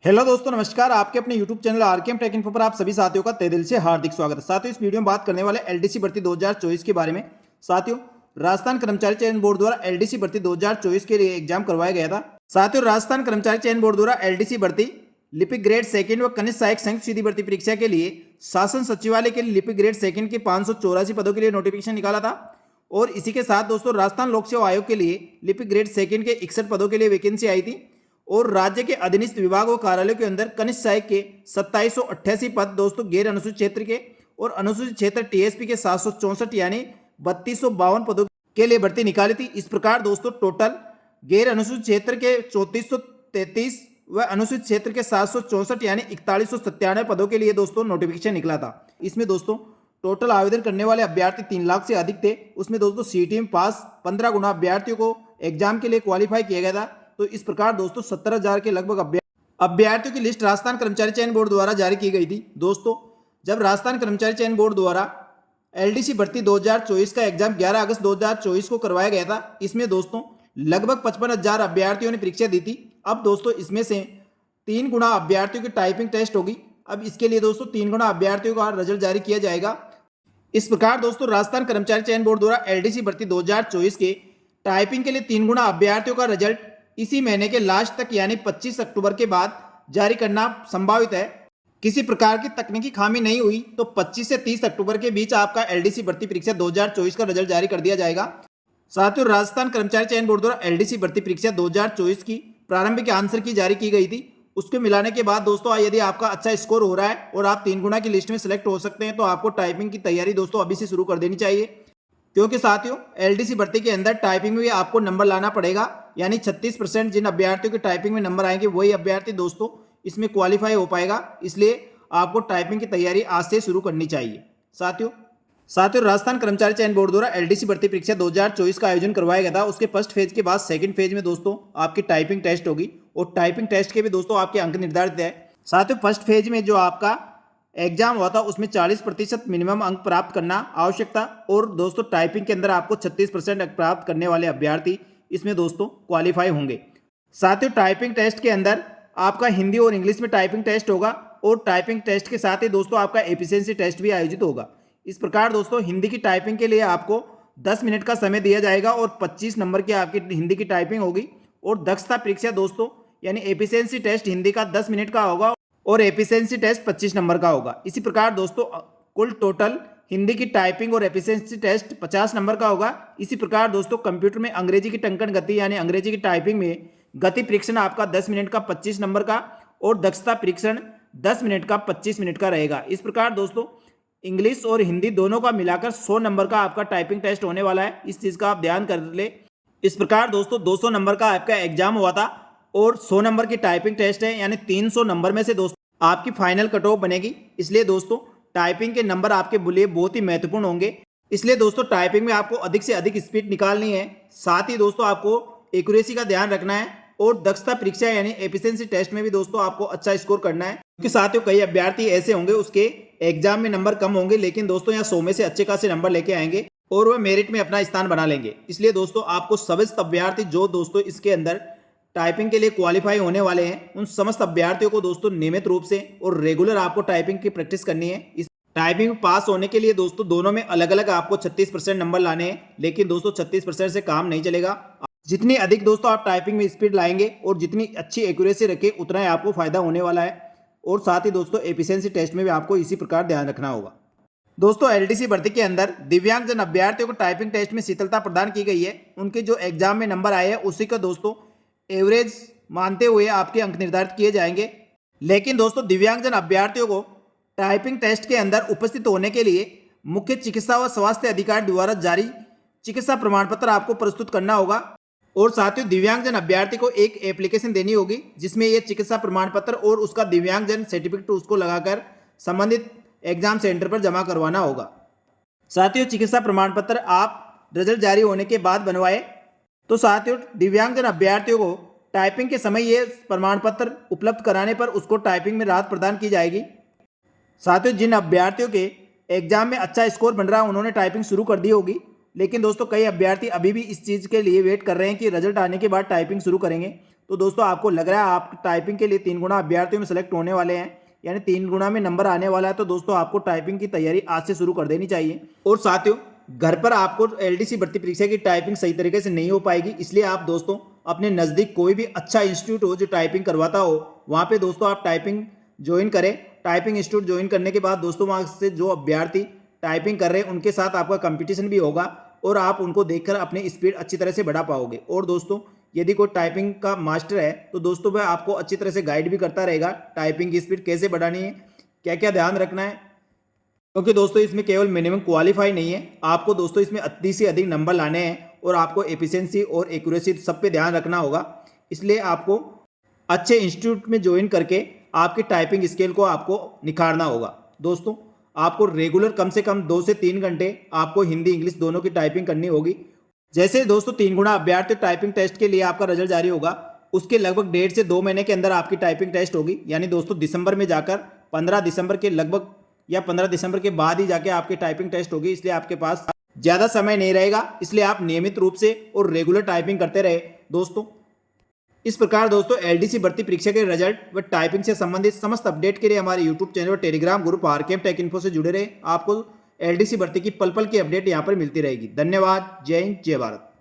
Hello दोस्तों, नमस्कार। आपके अपने YouTube channel RKM take info पर आप सभी साथियों का तहे दिल से हार्दिक स्वागत है। साथियों, इस वीडियो में बात करने वाले एलडीसी भर्ती 2024 के बारे में। साथियों, राजस्थान कर्मचारी चयन बोर्ड द्वारा एलडीसी भर्ती 2024 के लिए एग्जाम करवाया गया था। साथियों, राजस्थान कर्मचारी चयन बोर्ड द्वारा एलडीसी भर्ती लिपिक ग्रेड सेकंड व कनिष्ठ सहायक संयुक्त सीधी भर्ती परीक्षा के लिए शासन सचिवालय के लिए लिपिक ग्रेड सेकंड के 584 पदों के लिए नोटिफिकेशन निकाला था। और इसी के साथ दोस्तों, राजस्थान लोक सेवा आयोग के लिए लिपिक ग्रेड सेकंड के 61 पदों के लिए वैकेंसी आई थी। और राज्य के अधीनस्थ विभाग व कार्यालयों के अंदर कनिष्ठ सहायक के 2788 पद दोस्तों गैर अनुसूचित क्षेत्र के, और अनुसूचित क्षेत्र टीएसपी के 764 यानी 3252 पदों के लिए भर्ती निकाली थी। इस प्रकार दोस्तों टोटल गैर अनुसूचित क्षेत्र के 3433 व अनुसूचित क्षेत्र के 764 यानी 4197 पदों के लिए दोस्तों नोटिफिकेशन निकला था। इसमें दोस्तों टोटल आवेदन करने वाले अभ्यर्थी 3 लाख से अधिक थे। उसमें दोस्तों सीईटी में पास 15 गुना अभ्यर्थियों को एग्जाम के लिए क्वालिफाई किया गया था। तो इस प्रकार दोस्तों 17,000 के लगभग अभ्यर्थियों की लिस्ट राजस्थान कर्मचारी चयन बोर्ड द्वारा जारी की गई थी। दोस्तों, जब राजस्थान कर्मचारी चयन बोर्ड द्वारा एलडीसी भर्ती 2024 का एग्जाम 11 अगस्त 2024 को करवाया गया था, इसमें दोस्तों लगभग 55,000 अभ्यर्थियों ने परीक्षा दी थी। अब दोस्तों इसमें से 3 गुना अभ्यर्थियों की टाइपिंग टेस्ट होगी। अब इसके लिए दोस्तों 3 गुना अभ्यर्थियों का रिजल्ट जारी किया जाएगा। इस प्रकार दोस्तों राजस्थान कर्मचारी चयन बोर्ड द्वारा एलडीसी भर्ती 2024 के टाइपिंग के लिए 3 गुना अभ्यर्थियों का रिजल्ट इसी महीने के लास्ट तक यानी 25 अक्टूबर के बाद जारी करना संभावित है। किसी प्रकार की तकनीकी खामी नहीं हुई तो 25 से 30 अक्टूबर के बीच आपका एलडीसी भर्ती परीक्षा 2024 का रिजल्ट जारी कर दिया जाएगा। साथियों, राजस्थान कर्मचारी चयन बोर्ड द्वारा एलडीसी भर्ती परीक्षा 2024 की प्रारंभिक आंसर की जारी की गई थी। उसको मिलाने के बाद दोस्तों यदि आपका अच्छा स्कोर हो रहा है और आप 3 गुना की लिस्ट में सिलेक्ट हो सकते हैं तो आपको टाइपिंग की तैयारी दोस्तों अभी से शुरू कर देनी चाहिए। क्योंकि साथियों एलडीसी भर्ती के अंदर टाइपिंग में भी आपको नंबर लाना पड़ेगा, यानी 36% जिन अभ्यर्थियों के टाइपिंग में नंबर आएंगे वही अभ्यर्थी दोस्तों इसमें क्वालिफाई हो पाएगा। इसलिए आपको टाइपिंग की तैयारी आज से शुरू करनी चाहिए। साथियों राजस्थान कर्मचारी चयन बोर्ड द्वारा एलडीसी भर्ती परीक्षा 2024 का आयोजन करवाया गया था। उसके फर्स्ट फेज के बाद सेकंड फेज में दोस्तों आपकी टाइपिंग टेस्ट होगी और टाइपिंग टेस्ट के भी दोस्तों आपके अंक निर्धारित है। साथियों, फर्स्ट फेज में जो आपका एग्जाम हुआ था उसमें 40% मिनिमम अंक प्राप्त करना आवश्यक था। और दोस्तों टाइपिंग के अंदर आपको 36% अंक प्राप्त करने वाले अभ्यर्थी इसमें दोस्तों क्वालिफाई होंगे। साथियों, टाइपिंग टेस्ट के अंदर आपका हिंदी और इंग्लिश में टाइपिंग टेस्ट होगा और टाइपिंग टेस्ट के साथ ही दोस्तों आपका एफिशिएंसी टेस्ट भी आयोजित होगा। इस प्रकार दोस्तों हिंदी की टाइपिंग के लिए आपको 10 मिनट का समय दिया जाएगा और 25 नंबर की आपकी हिंदी की टाइपिंग होगी। और दक्षता परीक्षा दोस्तों यानी एफिशिएंसी टेस्ट हिंदी का 10 मिनट का होगा और एफिशिएंसी टेस्ट 25 नंबर का होगा। इसी प्रकार दोस्तों कुल टोटल हिंदी की टाइपिंग और एफिशिएंसी टेस्ट 50 नंबर का होगा। इसी प्रकार दोस्तों कंप्यूटर में अंग्रेजी की टंकण गति यानी अंग्रेजी की टाइपिंग में गति परीक्षण आपका 10 मिनट का 25 नंबर का और दक्षता परीक्षण 10 मिनट का 25 मिनट का रहेगा। इस प्रकार दोस्तों इंग्लिश और हिंदी दोनों का मिलाकर 100 नंबर का आपका टाइपिंग टेस्ट होने वाला है। इस चीज़ का आप ध्यान कर ले। इस प्रकार दोस्तों 200 नंबर का आपका एग्जाम हुआ था और 100 नंबर की टाइपिंग टेस्ट है, यानी 300 नंबर में से दोस्तों आपकी फाइनल कट ऑफ बनेगी। इसलिए दोस्तों टाइपिंग के नंबर आपके लिए बहुत ही महत्वपूर्ण होंगे। इसलिए दोस्तों टाइपिंग में आपको अधिक से अधिक स्पीड निकालनी है। साथ ही दोस्तों आपको एक्यूरेसी का ध्यान रखना है और दक्षता परीक्षा यानी एफिशिएंसी टेस्ट में भी दोस्तों आपको अच्छा स्कोर करना है। क्योंकि साथियों कई अभ्यर्थी ऐसे होंगे उसके एग्जाम में नंबर कम होंगे, लेकिन दोस्तों यहाँ 100 में से अच्छे खासे नंबर लेके आएंगे और वह मेरिट में अपना स्थान बना लेंगे। इसलिए दोस्तों आपको समस्त अभ्यर्थी जो दोस्तों इसके अंदर टाइपिंग के लिए क्वालिफाई होने वाले हैं उन समस्त अभ्यर्थियों को दोस्तों नियमित रूप से और रेगुलर आपको टाइपिंग की प्रैक्टिस करनी है। इस टाइपिंग में पास होने के लिए दोस्तों दोनों में अलग अलग आपको 36% नंबर लाने हैं, लेकिन दोस्तों 36% से काम नहीं चलेगा। जितनी अधिक दोस्तों आप टाइपिंग में स्पीड लाएंगे और जितनी अच्छी एक्यूरेसी रखें उतना ही आपको फायदा होने वाला है। और साथ ही दोस्तों एफिशिएंसी टेस्ट में भी आपको इसी प्रकार ध्यान रखना होगा। दोस्तों एलडीसी भर्ती के अंदर दिव्यांगजन अभ्यर्थियों को टाइपिंग टेस्ट में शीतलता प्रदान की गई है। उनके जो एग्जाम में नंबर आए हैं उसी का दोस्तों एवरेज मानते हुए आपके अंक निर्धारित किए जाएंगे। लेकिन दोस्तों दिव्यांगजन अभ्यर्थियों को टाइपिंग टेस्ट के अंदर उपस्थित होने के लिए मुख्य चिकित्सा व स्वास्थ्य अधिकारी द्वारा जारी चिकित्सा प्रमाण पत्र आपको प्रस्तुत करना होगा। और साथियों दिव्यांगजन अभ्यर्थी को एक एप्लीकेशन देनी होगी जिसमें यह चिकित्सा प्रमाण पत्र और उसका दिव्यांगजन सर्टिफिकेट उसको लगाकर संबंधित एग्जाम सेंटर पर जमा करवाना होगा। साथियों चिकित्सा प्रमाण पत्र आप रिजल्ट जारी होने के बाद बनवाए। तो साथियों दिव्यांगजन अभ्यर्थियों को टाइपिंग के समय ये प्रमाण पत्र उपलब्ध कराने पर उसको टाइपिंग में राहत प्रदान की जाएगी। साथियों जिन अभ्यर्थियों के एग्जाम में अच्छा स्कोर बन रहा है उन्होंने टाइपिंग शुरू कर दी होगी, लेकिन दोस्तों कई अभ्यर्थी अभी भी इस चीज़ के लिए वेट कर रहे हैं कि रिजल्ट आने के बाद टाइपिंग शुरू करेंगे। तो दोस्तों आपको लग रहा है आप टाइपिंग के लिए 3 गुना अभ्यर्थियों में सेलेक्ट होने वाले हैं, यानी 3 गुना में नंबर आने वाला है, तो दोस्तों आपको टाइपिंग की तैयारी आज से शुरू कर देनी चाहिए। और साथियों घर पर आपको एलडीसी भर्ती परीक्षा की टाइपिंग सही तरीके से नहीं हो पाएगी, इसलिए आप दोस्तों अपने नज़दीक कोई भी अच्छा इंस्टीट्यूट हो जो टाइपिंग करवाता हो, वहाँ पे दोस्तों आप टाइपिंग ज्वाइन करें। टाइपिंग इंस्टीट्यूट ज्वाइन करने के बाद दोस्तों वहाँ से जो अभ्यर्थी टाइपिंग कर रहे हैं उनके साथ आपका कंपटीशन भी होगा और आप उनको देखकर अपनी स्पीड अच्छी तरह से बढ़ा पाओगे। और दोस्तों यदि कोई टाइपिंग का मास्टर है तो दोस्तों वह आपको अच्छी तरह से गाइड भी करता रहेगा, टाइपिंग की स्पीड कैसे बढ़ानी है, क्या क्या ध्यान रखना है, क्योंकि दोस्तों इसमें केवल मिनिमम क्वालिफाई नहीं है, आपको दोस्तों इसमें अधिक से अधिक नंबर लाने हैं और आपको एफिशिएंसी और एक्यूरेसी सब पे ध्यान रखना होगा। इसलिए आपको अच्छे इंस्टीट्यूट में ज्वाइन करके आपकी टाइपिंग स्किल को आपको निखारना होगा। दोस्तों आपको रेगुलर कम से कम 2 से 3 घंटे आपको हिंदी इंग्लिश दोनों की टाइपिंग करनी होगी। जैसे दोस्तों 3 गुना अभ्यर्थी टाइपिंग टेस्ट के लिए आपका रिजल्ट जारी होगा, उसके लगभग 1.5 से 2 महीने के अंदर आपकी टाइपिंग टेस्ट होगी, यानी दोस्तों दिसंबर में जाकर 15 दिसंबर के लगभग या 15 दिसंबर के बाद ही जाके आपकी टाइपिंग टेस्ट होगी। इसलिए आपके पास ज़्यादा समय नहीं रहेगा, इसलिए आप नियमित रूप से और रेगुलर टाइपिंग करते रहे दोस्तों। इस प्रकार दोस्तों एलडीसी भर्ती परीक्षा के रिजल्ट व टाइपिंग से संबंधित समस्त अपडेट के लिए हमारे यूट्यूब चैनल और Telegram group RKM take info से जुड़े रहे। आपको एलडीसी भर्ती की पल पल की अपडेट यहाँ पर मिलती रहेगी। धन्यवाद। जय हिंद, जय भारत।